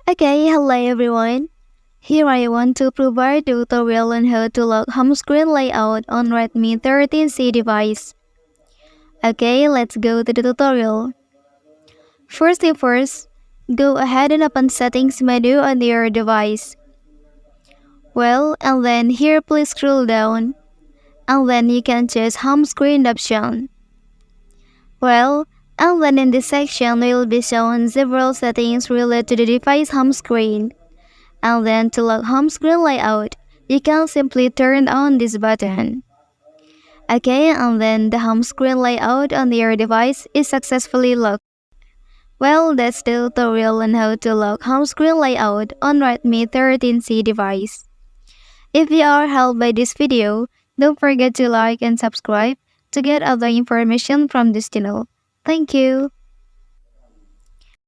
Okay, hello everyone. Here I want to provide a tutorial on how to lock home screen layout on Redmi 13c device. Okay, let's go to the tutorial. First thing first, go ahead and open settings menu on your device. And then here please scroll down, and then you can choose home screen option. And then in this section will be shown several settings related to the device home screen. And then to lock home screen layout, you can simply turn on this button. Okay, and then the home screen layout on your device is successfully locked. That's the tutorial on how to lock home screen layout on Redmi 13c device. If you are helped by this video, don't forget to like and subscribe to get other information from this channel. Thank you.